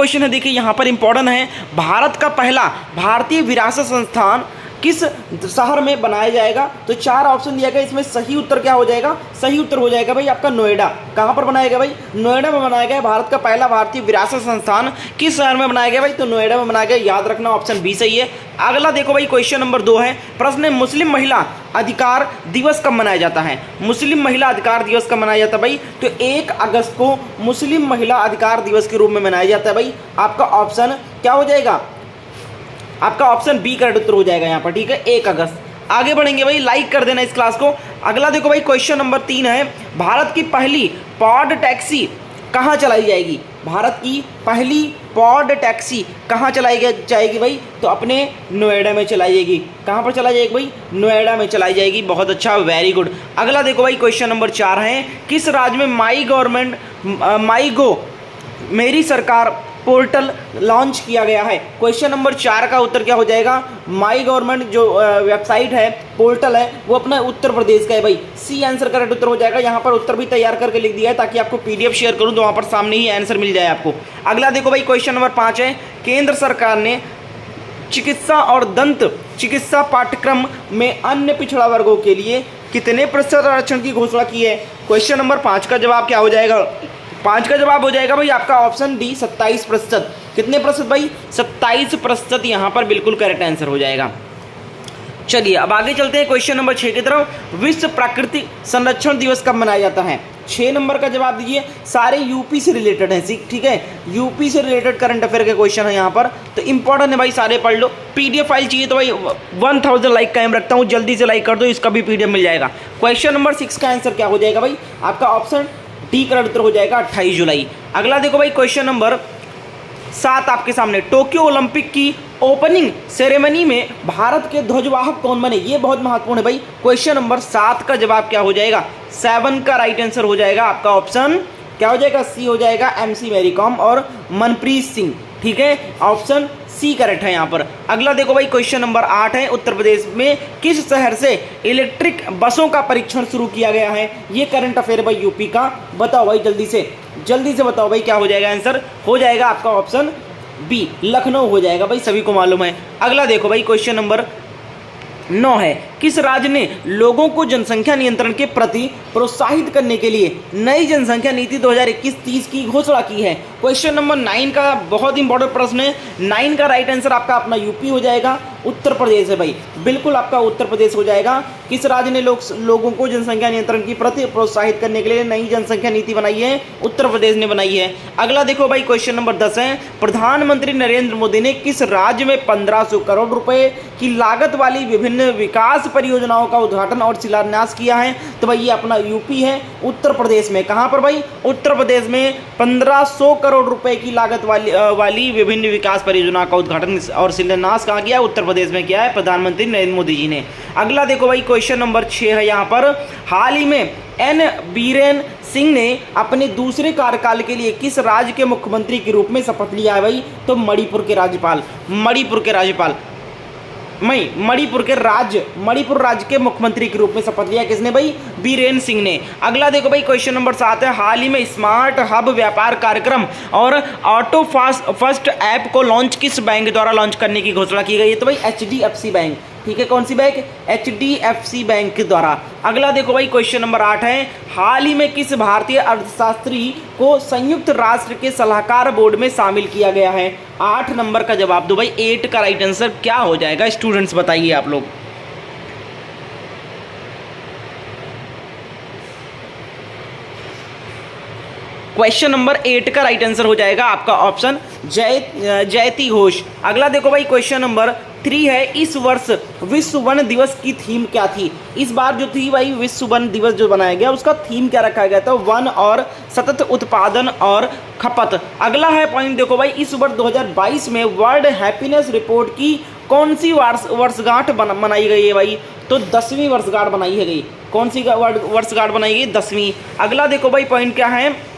Question है, देखिए यहाँ पर इंपॉर्टेंट है, भारत का पहला भारतीय विरासत संस्थान किस शहर में बनाया जाएगा? तो 4 ऑप्शन दिया गया, इसमें सही उत्तर क्या हो जाएगा? सही उत्तर हो जाएगा भाई आपका नोएडा। कहाँ पर बनाया गया भाई? नोएडा में बनाया गया। भारत का पहला भारतीय विरासत संस्थान किस शहर में बनाया गया भाई? तो नोएडा में बनाया गया, याद रखना, ऑप्शन बी सही है। अगला देखो भाई, क्वेश्चन नंबर 2 है, प्रश्न है मुस्लिम महिला अधिकार दिवस कब मनाया जाता है? मुस्लिम महिला अधिकार दिवस कब मनाया जाता है भाई? तो 1 अगस्त को मुस्लिम महिला अधिकार दिवस के रूप में मनाया जाता है भाई। आपका ऑप्शन क्या हो जाएगा? आपका ऑप्शन बी करेक्ट उत्तर हो जाएगा यहाँ पर, ठीक है, 1 अगस्त। आगे बढ़ेंगे भाई, लाइक कर देना इस क्लास को। अगला देखो भाई, क्वेश्चन नंबर 3 है, भारत की पहली पॉड टैक्सी कहाँ चलाई जाएगी? भारत की पहली पॉड टैक्सी कहाँ चलाई जाएगी भाई? तो अपने नोएडा में चलाई जाएगी। कहाँ पर चलाई जाएगी भाई? नोएडा में चलाई जाएगी। बहुत अच्छा, वेरी गुड। अगला देखो भाई, क्वेश्चन नंबर 4 है, किस राज्य में माई गो मेरी सरकार पोर्टल लॉन्च किया गया है? क्वेश्चन नंबर 4 का उत्तर क्या हो जाएगा? माई गवर्नमेंट जो वेबसाइट है, पोर्टल है, वो अपना उत्तर प्रदेश का है भाई। सी आंसर करेक्ट उत्तर हो जाएगा। यहाँ पर उत्तर भी तैयार करके लिख दिया है ताकि आपको पीडीएफ शेयर करूँ तो वहाँ पर सामने ही आंसर मिल जाए आपको। अगला देखो भाई, क्वेश्चन नंबर 5 है, केंद्र सरकार ने चिकित्सा और दंत चिकित्सा पाठ्यक्रम में अन्य पिछड़ा वर्गों के लिए कितने प्रतिशत आरक्षण की घोषणा की है? क्वेश्चन नंबर 5 का जवाब क्या हो जाएगा? 5 का जवाब हो जाएगा भाई आपका ऑप्शन डी, 27%। कितने प्रतिशत भाई? 27% यहाँ पर बिल्कुल करेक्ट आंसर हो जाएगा। चलिए अब आगे चलते हैं क्वेश्चन नंबर 6 की तरफ। विश्व प्राकृतिक संरक्षण दिवस कब मनाया जाता है? 6 नंबर का जवाब दीजिए। सारे यूपी से रिलेटेड हैं, ठीक है, यूपी से रिलेटेड करंट अफेयर के क्वेश्चन है यहाँ पर, तो इंपॉर्टेंट है भाई, सारे पढ़ लो। पीडीएफ फाइल चाहिए तो भाई 1000 लाइक कायम रखता हूँ, जल्दी से लाइक कर दो, इसका भी पीडीएफ मिल जाएगा। क्वेश्चन नंबर 6 का आंसर क्या हो जाएगा भाई? आपका ऑप्शन डी करेक्ट उत्तर हो जाएगा, 28 जुलाई। अगला देखो भाई, क्वेश्चन नंबर 7 आपके सामने, टोक्यो ओलंपिक की ओपनिंग सेरेमनी में भारत के ध्वजवाहक कौन बने? ये बहुत महत्वपूर्ण है भाई। क्वेश्चन नंबर 7 का जवाब क्या हो जाएगा? 7 का राइट आंसर हो जाएगा आपका ऑप्शन क्या हो जाएगा? सी हो जाएगा, एमसी मैरी कॉम और मनप्रीत सिंह, ठीक है, ऑप्शन सी करेक्ट है यहाँ पर। अगला देखो भाई, क्वेश्चन नंबर 8 है, उत्तर प्रदेश में किस शहर से इलेक्ट्रिक बसों का परीक्षण शुरू किया गया है? ये करंट अफेयर भाई यूपी का, बताओ भाई जल्दी से बताओ भाई क्या हो जाएगा आंसर? हो जाएगा आपका ऑप्शन बी, लखनऊ हो जाएगा भाई, सभी को मालूम है। अगला देखो भाई, क्वेश्चन नंबर 9 है, किस राज्य ने लोगों को जनसंख्या नियंत्रण के प्रति प्रोत्साहित करने के लिए नई जनसंख्या नीति 2021-30 की घोषणा की है? क्वेश्चन नंबर 9 का बहुत इंपॉर्टेंट प्रश्न है। 9 का राइट आंसर आपका अपना यूपी हो जाएगा, उत्तर प्रदेश है भाई, बिल्कुल आपका उत्तर प्रदेश हो जाएगा। किस राज्य ने लोगों को जनसंख्या नियंत्रण की प्रति प्रोत्साहित करने के लिए नई जनसंख्या नीति बनाई है? उत्तर प्रदेश ने बनाई है। अगला देखो भाई, क्वेश्चन नंबर 10 है, प्रधानमंत्री नरेंद्र मोदी ने किस राज्य में 1500 करोड़ रुपए की लागत वाली विभिन्न विकास परियोजनाओं का उद्घाटन और शिलान्यास किया है? तो भाई ये अपना यूपी है, उत्तर प्रदेश में। कहाँ पर भाई? उत्तर प्रदेश में 1500 करोड़ रुपए की लागत वाली विभिन्न विकास परियोजना का उद्घाटन और शिलान्यास कहाँ किया है? उत्तर प्रदेश में किया है प्रधानमंत्री नरेंद्र मोदी जी ने। अगला देखो भाई, क्वेश्चन नंबर 6 है यहाँ पर, हाल ही में एन बीरेन सिंह ने अपने दूसरे कार्यकाल के लिए किस राज्य के मुख्यमंत्री के रूप में शपथ लिया है भाई? तो मणिपुर राज्य के मुख्यमंत्री के रूप में शपथ लिया किसने भाई? बीरेन सिंह ने। अगला देखो भाई, क्वेश्चन नंबर 7 है, हाल ही में स्मार्ट हब व्यापार कार्यक्रम और ऑटो फर्स्ट ऐप को लॉन्च किस बैंक द्वारा लॉन्च करने की घोषणा की गई है? तो भाई HDFC बैंक, ठीक है, कौन सी बैंक? HDFC बैंक के द्वारा। अगला देखो भाई, क्वेश्चन नंबर 8 है, हाल ही में किस भारतीय अर्थशास्त्री को संयुक्त राष्ट्र के सलाहकार बोर्ड में शामिल किया गया है? 8 नंबर का जवाब दो भाई। 8 का राइट आंसर क्या हो जाएगा स्टूडेंट्स, बताइए आप लोग। क्वेश्चन नंबर 8 का राइट आंसर हो जाएगा आपका ऑप्शन जयति घोष। अगला देखो भाई, क्वेश्चन नंबर 3 है, इस वर्ष विश्व वन दिवस की थीम क्या थी? इस बार जो थी भाई विश्व वन दिवस जो बनाया गया उसका थीम क्या रखा गया था? वन और सतत उत्पादन और खपत। अगला है पॉइंट देखो भाई, इस वर्ष 2022 में वर्ल्ड हैप्पीनेस रिपोर्ट की कौन सी वर्षगांठ मनाई गई है भाई? तो 10वीं वर्षगांठ बनाई है गई। कौन सी वर्षगांठ बनाई गई? 10वीं। अगला देखो भाई, पॉइंट क्या है,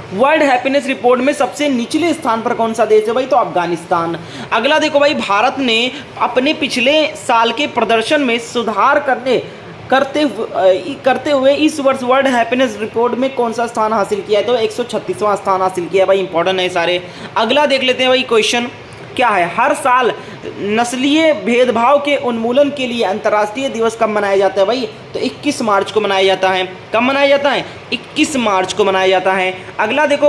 वर्ल्ड हैप्पीनेस रिपोर्ट में सबसे निचले स्थान पर कौन सा देश है भाई? तो अफगानिस्तान। अगला देखो भाई, भारत ने अपने पिछले साल के प्रदर्शन में सुधार करने करते हुए इस वर्ष वर्ल्ड हैप्पीनेस रिपोर्ट में कौन सा स्थान हासिल किया है? तो 136वां स्थान हासिल किया है भाई। इंपॉर्टेंट है सारे। अगला देख लेते हैं भाई क्वेश्चन क्या है। हर साल नस्लीय भेदभाव के उन्मूलन के लिए अंतर्राष्ट्रीय दिवस कब मनाया जाता है भाई? तो 21 मार्च को मनाया जाता है। कब मनाया जाता है? 21 मार्च को मनाया जाता है। अगला देखो,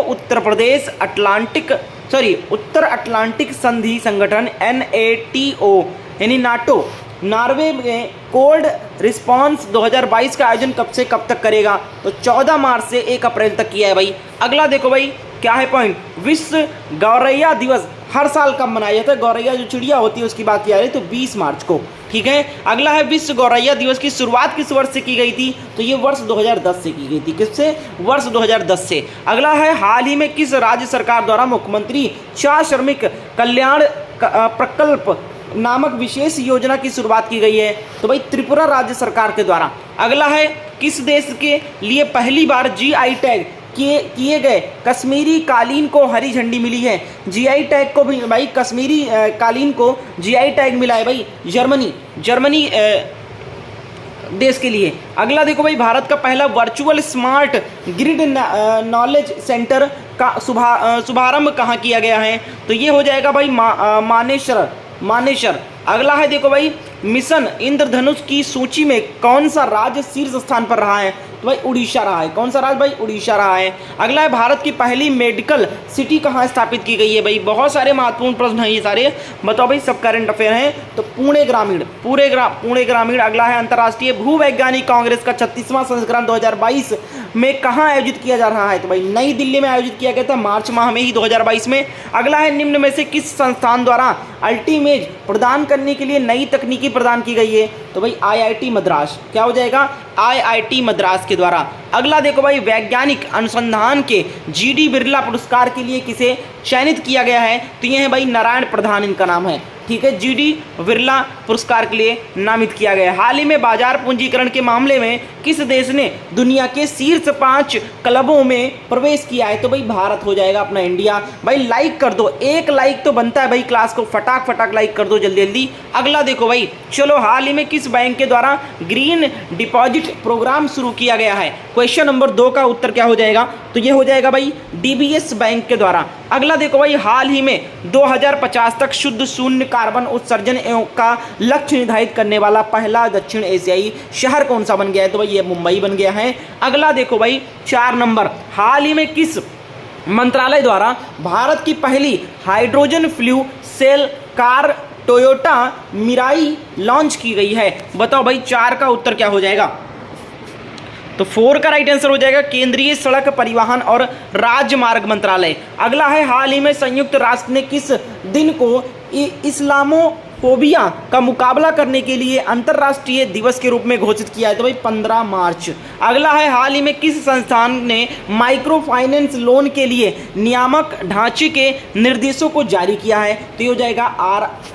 उत्तर अटलांटिक संधि संगठन NATO यानी नाटो नॉर्वे में कोल्ड रिस्पॉन्स 2022 का आयोजन कब से कब तक करेगा? तो 14 मार्च से 1 अप्रैल तक किया है भाई। अगला देखो भाई क्या है पॉइंट, विश्व गौरैया दिवस हर साल कब मनाया जाता है? गौरैया जो चिड़िया होती है उसकी बात की जा रही है, तो 20 मार्च को। ठीक है। अगला है विश्व गौरैया दिवस की शुरुआत किस वर्ष से की गई थी? तो ये वर्ष 2010 से की गई थी। किससे? वर्ष 2010 से। अगला है हाल ही में किस राज्य सरकार द्वारा मुख्यमंत्री चार श्रमिक कल्याण प्रकल्प नामक विशेष योजना की शुरुआत की गई है? तो भाई त्रिपुरा राज्य सरकार के द्वारा। अगला है किस देश के लिए पहली बार GI टैग किए गए कश्मीरी कालीन को हरी झंडी मिली है? GI टैग को भी भाई कश्मीरी कालीन को GI टैग मिला है भाई जर्मनी देश के लिए। अगला देखो भाई, भारत का पहला virtual smart grid knowledge centre का शुभारंभ कहाँ किया गया है? तो ये हो जाएगा भाई मानेसर। अगला है देखो भाई, मिशन इंद्रधनुष की सूची में कौन सा राज्य शीर्ष स्थान पर रहा है? तो भाई उड़ीसा रहा है। कौन सा राज्य भाई? उड़ीसा रहा है। अगला है भारत की पहली मेडिकल सिटी कहाँ स्थापित की गई है? भाई बहुत सारे महत्वपूर्ण प्रश्न हैं ये सारे, बताओ भाई, सब करंट अफेयर हैं। तो पुणे ग्रामीण। अगला है अंतर्राष्ट्रीय भूवैज्ञानिक कांग्रेस का 36वां संस्करण 2022 में कहाँ आयोजित किया जा रहा है? तो भाई नई दिल्ली में आयोजित किया गया था मार्च माह में ही 2022 में। अगला है निम्न में से किस संस्थान द्वारा अल्टीमेज प्रदान करने के लिए नई तकनीकी प्रदान की गई है? तो भाई IIT मद्रास। क्या हो जाएगा? IIT मद्रास के द्वारा। अगला देखो भाई, वैज्ञानिक अनुसंधान के GD बिरला पुरस्कार के लिए किसे चयनित किया गया है? तो ये है भाई नारायण प्रधान इनका नाम है। ठीक है, GD बिरला पुरस्कार के लिए नामित किया गया है। हाल ही में बाजार पूंजीकरण के मामले में किस देश ने दुनिया के शीर्ष 5 क्लबों में प्रवेश किया है? तो भाई भारत हो जाएगा अपना, इंडिया। भाई लाइक कर दो, एक लाइक तो बनता है भाई, क्लास को फटाक लाइक कर दो जल्दी। अगला देखो भाई, चलो हाल ही में किस बैंक के द्वारा ग्रीन डिपॉजिट प्रोग्राम शुरू किया गया है? क्वेश्चन नंबर 2 का उत्तर क्या हो जाएगा? तो ये हो जाएगा भाई DBS बैंक के द्वारा। अगला देखो भाई, हाल ही में 2050 तक शुद्ध शून्य कार्बन उत्सर्जन का लक्ष्य निर्धारित करने वाला पहला दक्षिण एशियाई शहर कौन सा बन गया है? तो भाई ये मुंबई बन गया है। अगला देखो भाई 4 नंबर, हाल ही में किस मंत्रालय द्वारा भारत की पहली hydrogen fuel cell car Toyota Mirai launch की गई है? बताओ भाई 4 का उत्तर क्या हो जाएगा? तो 4 का राइट आंसर हो जाएगा केंद्रीय सड़क परिवहन और राजमार्ग मंत्रालय। अगला है हाल ही में संयुक्त राष्ट्र ने किस दिन को इस्लामोफोबिया का मुकाबला करने के लिए अंतर्राष्ट्रीय दिवस के रूप में घोषित किया है? तो भाई 15 मार्च। अगला है हाल ही में किस संस्थान ने माइक्रो फाइनेंस लोन के लिए नियामक ढांचे के निर्देशों को जारी किया है? तो ये हो जाएगा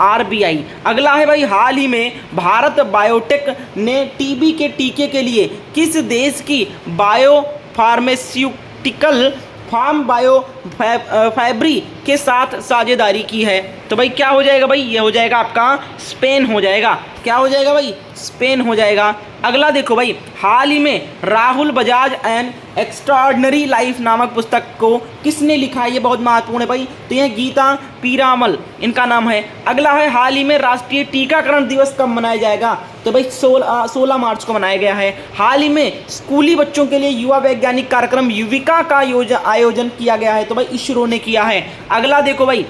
RBI। अगला है भाई, हाल ही में भारत बायोटेक ने TB के टीके के लिए किस देश की bio pharmaceutical firm Biofabri के साथ साझेदारी की है? तो भाई क्या हो जाएगा भाई? ये हो जाएगा आपका स्पेन हो जाएगा। क्या हो जाएगा भाई? स्पेन हो जाएगा। अगला देखो भाई, हाल ही में Rahul Bajaj N extraordinary life नामक पुस्तक को किसने लिखा है? ये बहुत महत्वपूर्ण है भाई। तो यह गीता पीरामल इनका नाम है। अगला है हाल ही में राष्ट्रीय टीकाकरण दिवस कब मनाया जाएगा? तो भाई 16 मार्च को मनाया गया है। हाल ही में स्कूली बच्चों के लिए युवा वैज्ञानिक कार्यक्रम युविका का आयोजन किया गया है? तो भाई इसरो ने किया है। अगला देखो भाई,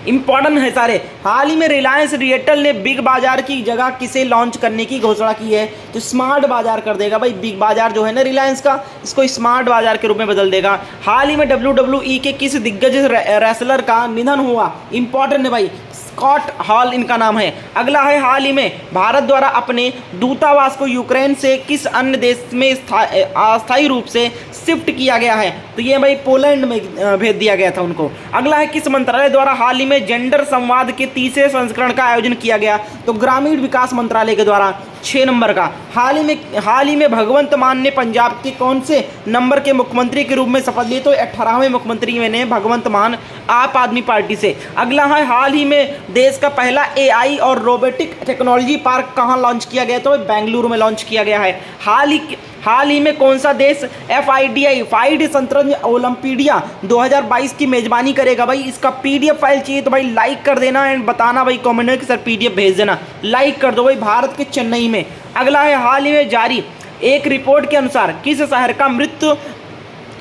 इंपॉर्टेंट है सारे। हाल ही में रिलायंस रिटेल ने बिग बाजार की जगह किसे लॉन्च करने की घोषणा की है? तो स्मार्ट बाजार कर देगा भाई। बिग बाजार जो है ना रिलायंस का, इसको स्मार्ट बाजार के रूप में बदल देगा। हाल ही में WWE के किस दिग्गज रेसलर का निधन हुआ? इंपॉर्टेंट है भाई, स्कॉट हॉल इनका नाम है। अगला है हाल ही में भारत द्वारा अपने दूतावास को यूक्रेन से किस अन्य देश में अस्थायी रूप से शिफ्ट किया गया है? तो ये भाई पोलैंड में भेज दिया गया था उनको। अगला है किस मंत्रालय द्वारा हाल ही में जेंडर संवाद के 30वें संस्करण का आयोजन किया गया? तो ग्रामीण विकास मंत्रालय के द्वारा। 6 नंबर का, हाल ही में भगवंत मान ने पंजाब के कौन से नंबर के मुख्यमंत्री के रूप में शपथ ली? तो 18वें मुख्यमंत्री में ने भगवंत मान आप आदमी पार्टी से। अगला है हाल ही में देश का पहला एआई और रोबोटिक टेक्नोलॉजी पार्क कहाँ लॉन्च किया गया? तो बेंगलुरु में लॉन्च किया गया है। हाल ही में कौन सा देश FIDI फाइड शतरंज ओलंपियाड 2022 की मेजबानी करेगा? भाई इसका PDF फाइल चाहिए तो भाई लाइक कर देना एंड बताना भाई कमेंट में कि सर PDF भेज देना। लाइक कर दो भाई। भारत के चेन्नई में। अगला है हाल ही में जारी एक रिपोर्ट के अनुसार किस शहर का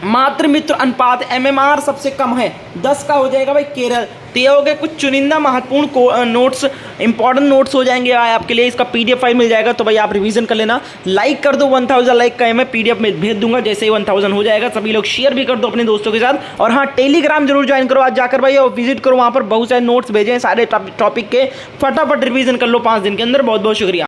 मातृ मृत्यु अनुपात MMR सबसे कम है? 10 का हो जाएगा भाई केरल। तो ये हो गए कुछ चुनिंदा महत्वपूर्ण नोट्स, इंपॉर्टेंट नोट्स हो जाएंगे भाई आपके लिए। इसका PDF फाइल मिल जाएगा तो भाई आप रिवीजन कर लेना। लाइक कर दो 1000 लाइक का मैं PDF में भेज दूंगा जैसे ही 1000 हो जाएगा। सभी लोग शेयर भी कर दो अपने दोस्तों के साथ। और हाँ, टेलीग्राम जरूर ज्वाइन करो आज जाकर भाई, और विजिट करो, वहाँ पर बहुत सारे नोट्स भेजे हैं सारे टॉपिक के। फटाफट रिवीजन कर लो 5 दिन के अंदर। बहुत बहुत शुक्रिया।